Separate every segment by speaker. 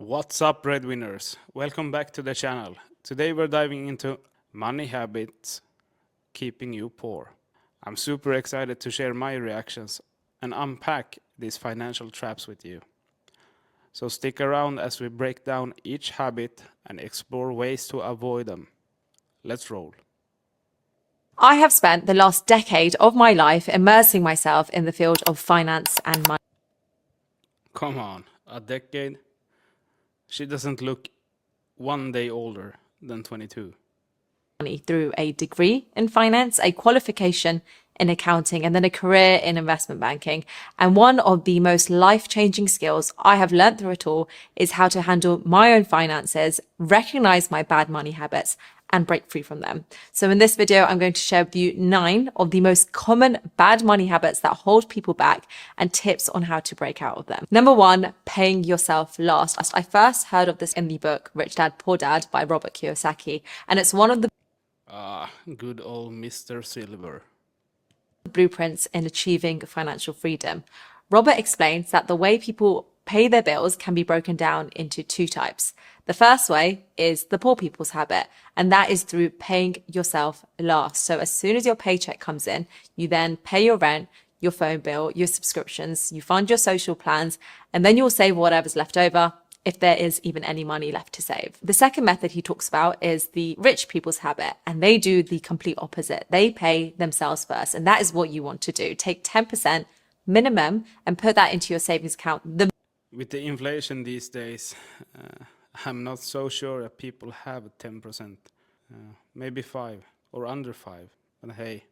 Speaker 1: What's up, breadwinners? Welcome back to the channel. Today we're diving into money habits keeping you poor. I'm super excited to share my reactions and unpack these financial traps with you. So stick around as we break down each habit and explore ways to avoid them. Let's roll.
Speaker 2: I have spent the last decade of my life immersing myself in the field of finance and money.
Speaker 1: Come on, a decade? She doesn't look one day older than 22.
Speaker 2: Through a degree in finance, a qualification in accounting, and then a career in investment banking. And one of the most life-changing skills I have learned through it all is how to handle my own finances, recognize my bad money habits, and break free from them. So in this video, I'm going to share with you 9 of the most common bad money habits that hold people back and tips on how to break out of them. Number 1, paying yourself last. I first heard of this in the book Rich Dad, Poor Dad by Robert Kiyosaki, and it's one of the
Speaker 1: Good old Mr. Silver.
Speaker 2: blueprints in achieving financial freedom. Robert explains that the way people pay their bills can be broken down into 2 types. The first way is the poor people's habit, and that is through paying yourself last. So as soon as your paycheck comes in, you then pay your rent, your phone bill, your subscriptions, you fund your social plans, and then you'll save whatever's left over, if there is even any money left to save. The second method he talks about is the rich people's habit, and they do the complete opposite. They pay themselves first, and that is what you want to do. Take 10% minimum and put that into your savings account.
Speaker 1: With the inflation these days, I'm not so sure that people have 10%. Maybe 5 or under 5. But hey,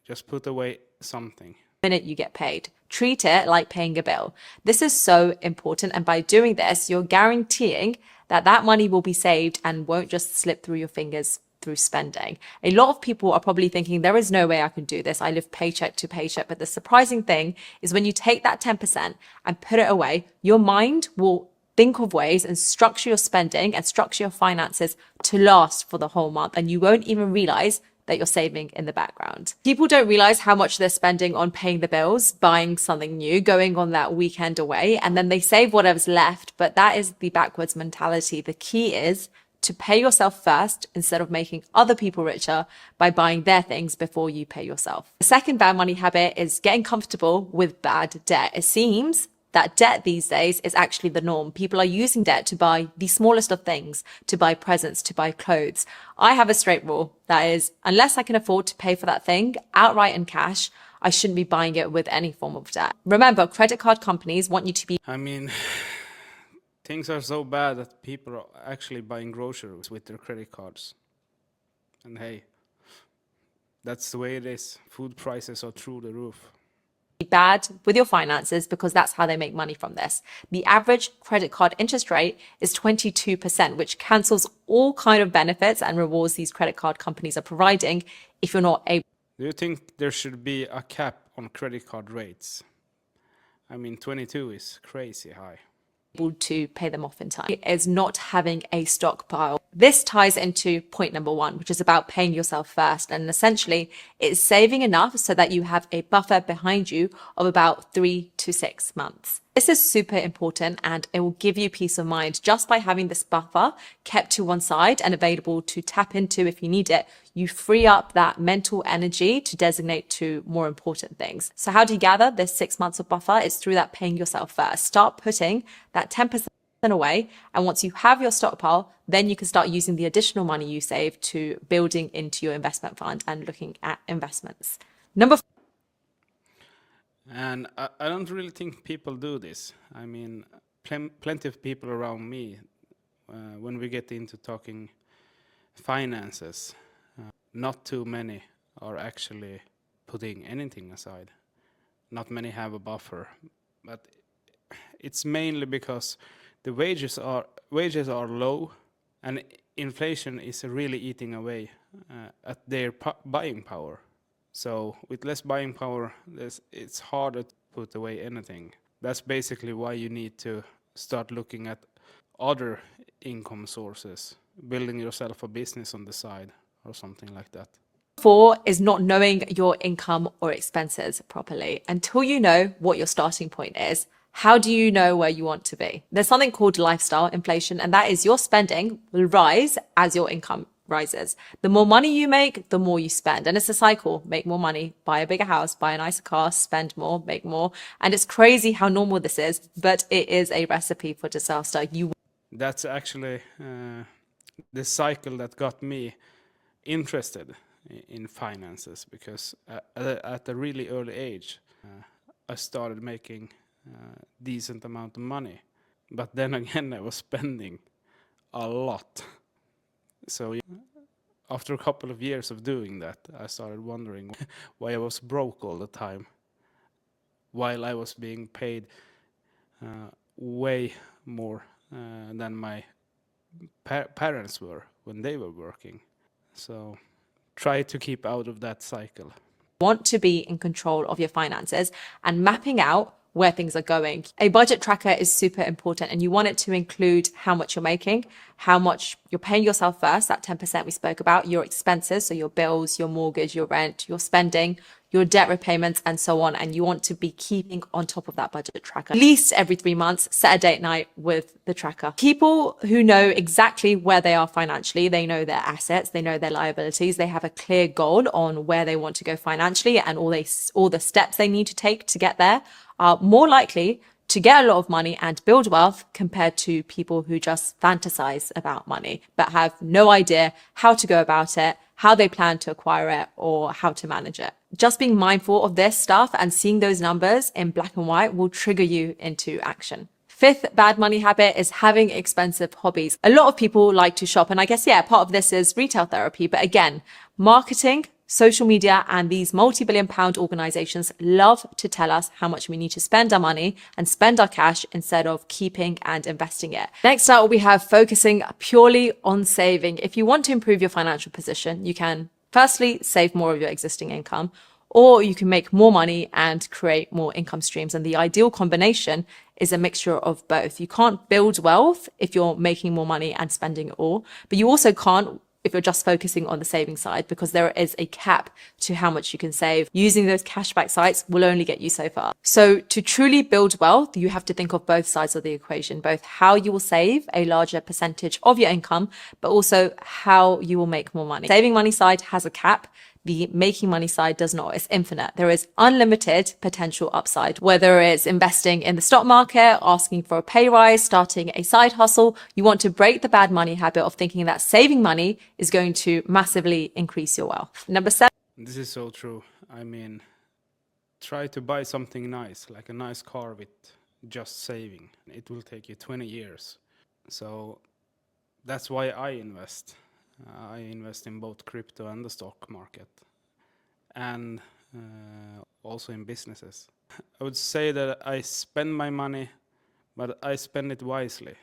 Speaker 1: just put away something.
Speaker 2: Minute you get paid. Treat it like paying a bill. This is so important, and by doing this, you're guaranteeing that that money will be saved and won't just slip through your fingers through spending. A lot of people are probably thinking, there is no way I can do this. I live paycheck to paycheck. But the surprising thing is when you take that 10% and put it away, your mind will think of ways and structure your spending and structure your finances to last for the whole month, and you won't even realize that you're saving in the background. People don't realize how much they're spending on paying the bills, buying something new, going on that weekend away, and then they save whatever's left. But that is the backwards mentality. The key is to pay yourself first instead of making other people richer by buying their things before you pay yourself. The second bad money habit is getting comfortable with bad debt. It seems that debt these days is actually the norm. People are using debt to buy the smallest of things, to buy presents, to buy clothes. I have a straight rule. That is, unless I can afford to pay for that thing outright in cash, I shouldn't be buying it with any form of debt. Remember, credit card companies want you to be...
Speaker 1: I mean, things are so bad that people are actually buying groceries with their credit cards. And hey, that's the way it is. Food prices are through the roof.
Speaker 2: Bad with your finances because that's how they make money from this. The average credit card interest rate is 22%, which cancels all kind of benefits and rewards these credit card companies are providing if you're not able.
Speaker 1: Do you think there should be a cap on credit card rates? I mean, 22 is crazy high.
Speaker 2: To pay them off in time is not having a stockpile. This ties into point number 1, which is about paying yourself first. And essentially it's saving enough so that you have a buffer behind you of about 3 to 6 months. This is super important, and it will give you peace of mind just by having this buffer kept to one side and available to tap into if you need it. You free up that mental energy to designate to more important things. So how do you gather this 6 months of buffer? It's through that paying yourself first. Start putting that 10% away, and once you have your stockpile, then you can start using the additional money you save to building into your investment fund and looking at investments. Number 4.
Speaker 1: And I don't really think people do this. I mean, plenty of people around me, when we get into talking finances, not too many are actually putting anything aside. Not many have a buffer, but it's mainly because the wages are low, and inflation is really eating away at their buying power. So with less buying power, it's harder to put away anything. That's basically why you need to start looking at other income sources, building yourself a business on the side or something like that.
Speaker 2: 4 is not knowing your income or expenses properly. Until you know what your starting point is, how do you know where you want to be? There's something called lifestyle inflation, and that is your spending will rise as your income rises. The more money you make, the more you spend. And it's a cycle. Make more money, buy a bigger house, buy a nicer car, spend more, make more. And it's crazy how normal this is, but it is a recipe for disaster.
Speaker 1: That's actually the cycle that got me interested in finances, because at a really early age, I started making decent amount of money, but then again I was spending a lot. So after a couple of years of doing that, I started wondering why I was broke all the time, while I was being paid way more than my parents were when they were working. So try to keep out of that cycle.
Speaker 2: Want to be in control of your finances and mapping out where things are going. A budget tracker is super important, and you want it to include how much you're making, how much you're paying yourself first, that 10% we spoke about, your expenses, so your bills, your mortgage, your rent, your spending, your debt repayments, and so on. And you want to be keeping on top of that budget tracker. At least every 3 months, set a date night with the tracker. People who know exactly where they are financially, they know their assets, they know their liabilities, they have a clear goal on where they want to go financially and all the steps they need to take to get there, are more likely to get a lot of money and build wealth compared to people who just fantasize about money, but have no idea how to go about it, how they plan to acquire it, or how to manage it. Just being mindful of this stuff and seeing those numbers in black and white will trigger you into action. Fifth bad money habit is having expensive hobbies. A lot of people like to shop, and I guess, yeah, part of this is retail therapy. But again, marketing, social media, and these multi-billion-pound organizations love to tell us how much we need to spend our money and spend our cash instead of keeping and investing it. Next up, we have focusing purely on saving. If you want to improve your financial position, you can firstly save more of your existing income, or you can make more money and create more income streams. And the ideal combination is a mixture of both. You can't build wealth if you're making more money and spending it all, but you also can't if you're just focusing on the saving side, because there is a cap to how much you can save. Using those cashback sites will only get you so far. So to truly build wealth, you have to think of both sides of the equation, both how you will save a larger percentage of your income, but also how you will make more money. Saving money side has a cap. The making money side does not. It's infinite. There is unlimited potential upside, whether it's investing in the stock market, asking for a pay rise, starting a side hustle. You want to break the bad money habit of thinking that saving money is going to massively increase your wealth. Number 7.
Speaker 1: This is so true. I mean, try to buy something nice, like a nice car with just saving. It will take you 20 years. So that's why I invest. I invest in both crypto and the stock market, and also in businesses. I would say that I spend my money, but I spend it wisely.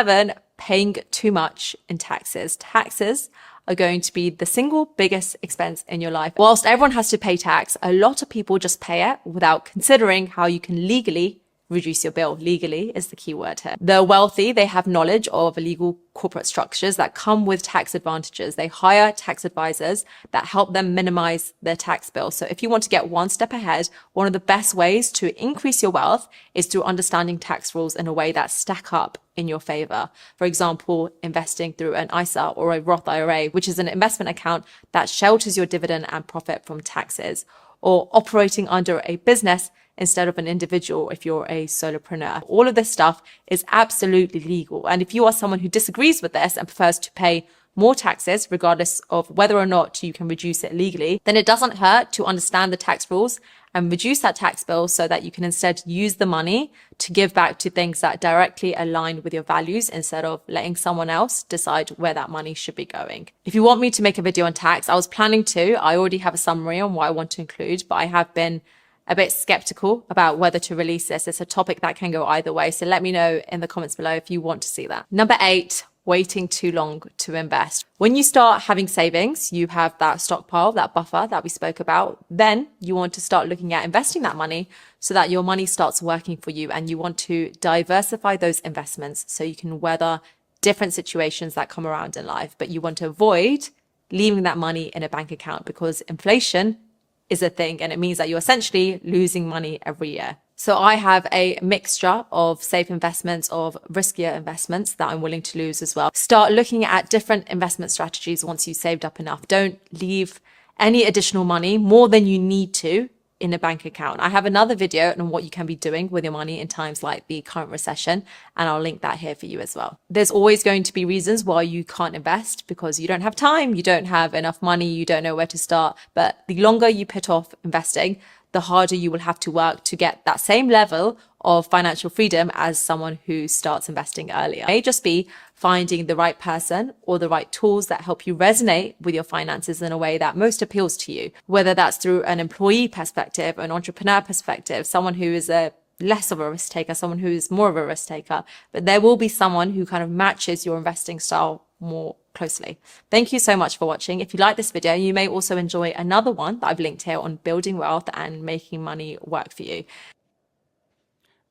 Speaker 2: 7, paying too much in taxes. Taxes are going to be the single biggest expense in your life. Whilst everyone has to pay tax, a lot of people just pay it without considering how you can legally reduce your bill. Legally is the key word here. The wealthy, they have knowledge of illegal corporate structures that come with tax advantages. They hire tax advisors that help them minimize their tax bill. So if you want to get one step ahead, one of the best ways to increase your wealth is through understanding tax rules in a way that stack up in your favor. For example, investing through an ISA or a Roth IRA, which is an investment account that shelters your dividend and profit from taxes, or operating under a business instead of an individual if you're a solopreneur. All of this stuff is absolutely legal. And if you are someone who disagrees with this and prefers to pay more taxes, regardless of whether or not you can reduce it legally, then it doesn't hurt to understand the tax rules and reduce that tax bill so that you can instead use the money to give back to things that directly align with your values instead of letting someone else decide where that money should be going. If you want me to make a video on tax, I was planning to. I already have a summary on what I want to include, but I have been a bit skeptical about whether to release this. It's a topic that can go either way. So let me know in the comments below if you want to see that. Number 8, waiting too long to invest. When you start having savings, you have that stockpile, that buffer that we spoke about. Then you want to start looking at investing that money so that your money starts working for you, and you want to diversify those investments so you can weather different situations that come around in life. But you want to avoid leaving that money in a bank account, because inflation is a thing, and it means that you're essentially losing money every year. So I have a mixture of safe investments, of riskier investments that I'm willing to lose as well. Start looking at different investment strategies once you've saved up enough. Don't leave any additional money more than you need to in a bank account. I have another video on what you can be doing with your money in times like the current recession, and I'll link that here for you as well. There's always going to be reasons why you can't invest, because you don't have time, you don't have enough money, you don't know where to start. But the longer you put off investing, the harder you will have to work to get that same level of financial freedom as someone who starts investing earlier. It may just be finding the right person or the right tools that help you resonate with your finances in a way that most appeals to you, whether that's through an employee perspective, an entrepreneur perspective, someone who is a less of a risk taker, someone who is more of a risk taker. But there will be someone who kind of matches your investing style more closely. Thank you so much for watching. If you like this video, you may also enjoy another one that I've linked here on building wealth and making money work for you.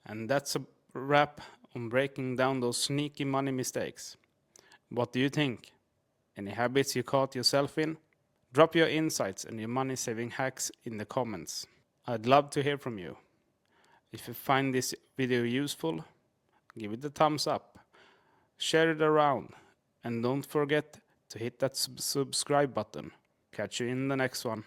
Speaker 1: And that's a wrap on breaking down those sneaky money mistakes. What do you think? Any habits you caught yourself in? Drop your insights and your money saving hacks in the comments. I'd love to hear from you. If you find this video useful, give it a thumbs up, share it around, and don't forget to hit that subscribe button. Catch you in the next one.